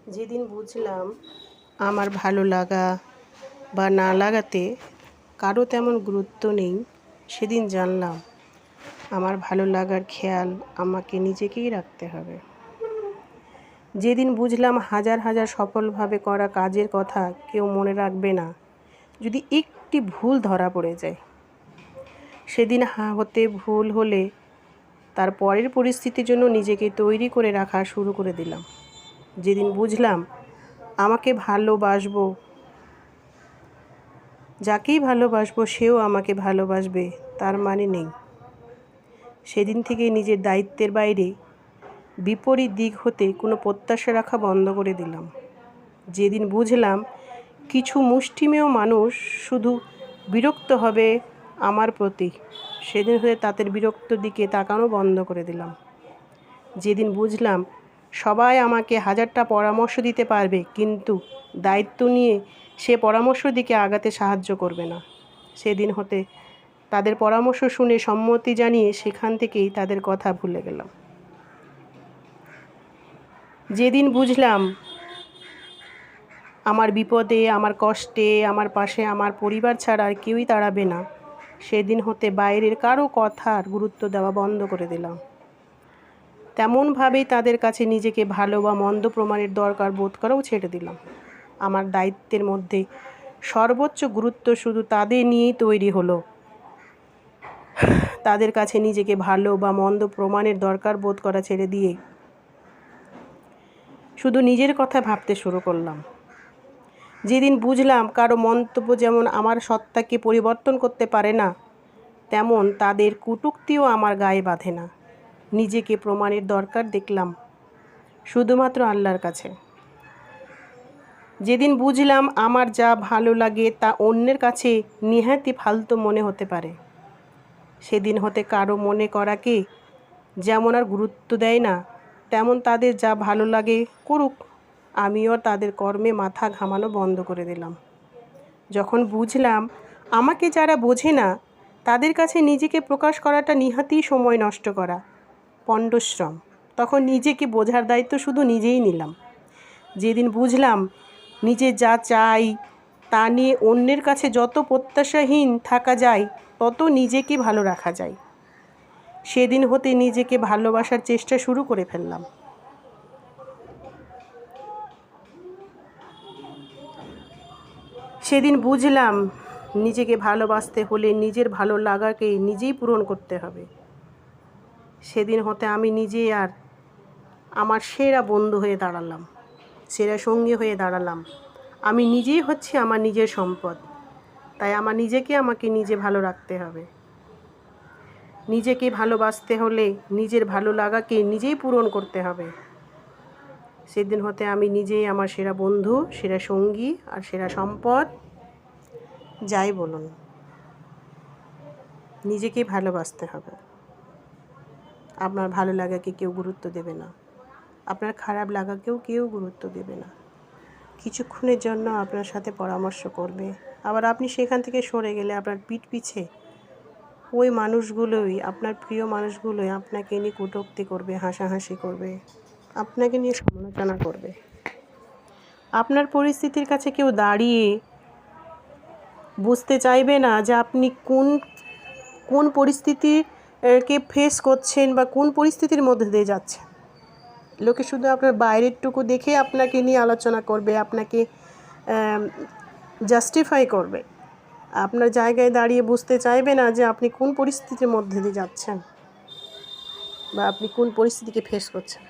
যেদিন বুঝলাম আমার ভালো লাগা বা না লাগাতে কারো তেমন গুরুত্ব নেই, সেদিন জানলাম আমার ভালো লাগার খেয়াল আমাকে নিজেকেই রাখতে হবে। যেদিন বুঝলাম হাজার হাজার সফলভাবে করা কাজের কথা কেউ মনে রাখবে না যদি একটি ভুল ধরা পড়ে যায়। সেদিন হতে ভুল হলে তার পরের পরিস্থিতির জন্য নিজেকে তৈরি করে রাখা শুরু করে দিলাম। যেদিন বুঝলাম আমাকে ভালোবাসবো, যাকেই ভালোবাসবো সেও আমাকে ভালোবাসবে তার মানে নেই, সেদিন থেকে নিজের দায়িত্বের বাইরে বিপরীত দিক হতে কোনো প্রত্যাশা রাখা বন্ধ করে দিলাম। যেদিন বুঝলাম কিছু মুষ্টিমেয় মানুষ শুধু বিরক্ত হবে আমার প্রতি, সেদিন হতে তাদের বিরক্ত দিকে তাকানো বন্ধ করে দিলাম। যেদিন বুঝলাম সবাই আমাকে হাজারটা পরামর্শ দিতে পারবে, কিন্তু দায়িত্ব নিয়ে সে পরামর্শ দিকে আগাতে সাহায্য করবে না, সেদিন হতে তাদের পরামর্শ শুনে সম্মতি জানিয়ে সেখান থেকেই তাদের কথা ভুলে গেলাম। যেদিন বুঝলাম আমার বিপদে, আমার কষ্টে আমার পাশে আমার পরিবার ছাড়া আর কেউই দাঁড়াবে না, সেদিন হতে বাইরের কারো কথার গুরুত্ব দেওয়া বন্ধ করে দিলাম। তেমনভাবেই তাদের কাছে নিজেকে ভালো বা মন্দ প্রমাণের দরকার বোধ করাও ছেড়ে দিলাম। আমার দায়িত্বের মধ্যে সর্বোচ্চ গুরুত্ব শুধু তাদের নিয়েই তৈরি হলো। তাদের কাছে নিজেকে ভালো বা মন্দ প্রমাণের দরকার বোধ করা ছেড়ে দিয়ে শুধু নিজের কথা ভাবতে শুরু করলাম। যেদিন বুঝলাম কারো মন্তব্য যেমন আমার সত্তাকে পরিবর্তন করতে পারে না, তেমন তাদের কটূক্তিও আমার গায়ে বাঁধে না। নিজেকে প্রমাণের দরকার দেখলাম শুধুমাত্র আল্লাহর কাছে। যেদিন বুঝলাম আমার যা ভালো লাগে তা অন্যের কাছে নিহাতি ফালতু মনে হতে পারে, সেদিন হতে কারো মনে করাকে যেমন আর গুরুত্ব দেয় না, তেমন তাদের যা ভালো লাগে করুক, আমিও তাদের কর্মে মাথা ঘামানো বন্ধ করে দিলাম। যখন বুঝলাম আমাকে যারা বোঝে না তাদের কাছে নিজেকে প্রকাশ করাটা নিহাতি সময় নষ্ট করা, পণ্ডশ্রম, তখন নিজেকে বোঝার দায়িত্ব শুধু নিজেই নিলাম। যেদিন বুঝলাম নিজে যা চাই তা নিয়ে অন্যের কাছে যত প্রত্যাশাহীন থাকা যায় তত নিজেকে ভালো রাখা যায়, সেদিন হতে নিজেকে ভালোবাসার চেষ্টা শুরু করে ফেললাম। সেদিন বুঝলাম নিজেকে ভালোবাসতে হলে নিজের ভালো লাগাকে নিজেই পূরণ করতে হবে। সেদিন হতে আমি নিজেই আর আমার সেরা বন্ধু হয়ে দাঁড়ালাম, সেরা সঙ্গী হয়ে দাঁড়ালাম। আমি নিজেই হচ্ছি আমার নিজের সম্পদ, তাই আমার নিজেকে আমাকে নিজে ভালো রাখতে হবে। নিজেকে ভালোবাসতে হলে নিজের ভালো লাগাকে নিজেই পূরণ করতে হবে। সেদিন হতে আমি নিজেই আমার সেরা বন্ধু, সেরা সঙ্গী আর সেরা সম্পদ, যাই বলুন, নিজেকেই ভালোবাসতে হবে। আপনার ভালো লাগাকে কেউ গুরুত্ব দেবে না, আপনার খারাপ লাগাকেও কেউ গুরুত্ব দেবে না। কিছুক্ষণের জন্য আপনার সাথে পরামর্শ করবে, আবার আপনি সেখান থেকে সরে গেলে আপনার পিঠ পিছে ওই মানুষগুলোই, আপনার প্রিয় মানুষগুলোই আপনাকে নিয়ে কটূক্তি করবে, হাসাহাসি করবে, আপনাকে নিয়ে সমালোচনা করবে। আপনার পরিস্থিতির কাছে কেউ দাঁড়িয়ে বুঝতে চাইবে না যে আপনি কোন পরিস্থিতিকে ফেস করছেন বা কোন পরিস্থিতির মধ্যে দিয়ে যাচ্ছেন। লোকে শুধু আপনার বাইরেরটুকু দেখে আপনাকে নিয়ে আলোচনা করবে, আপনাকে জাস্টিফাই করবে। আপনার জায়গায় দাঁড়িয়ে বুঝতে চাইবে না যে আপনি কোন পরিস্থিতির মধ্যে দিয়ে যাচ্ছেন বা আপনি কোন পরিস্থিতিকে ফেস করছেন।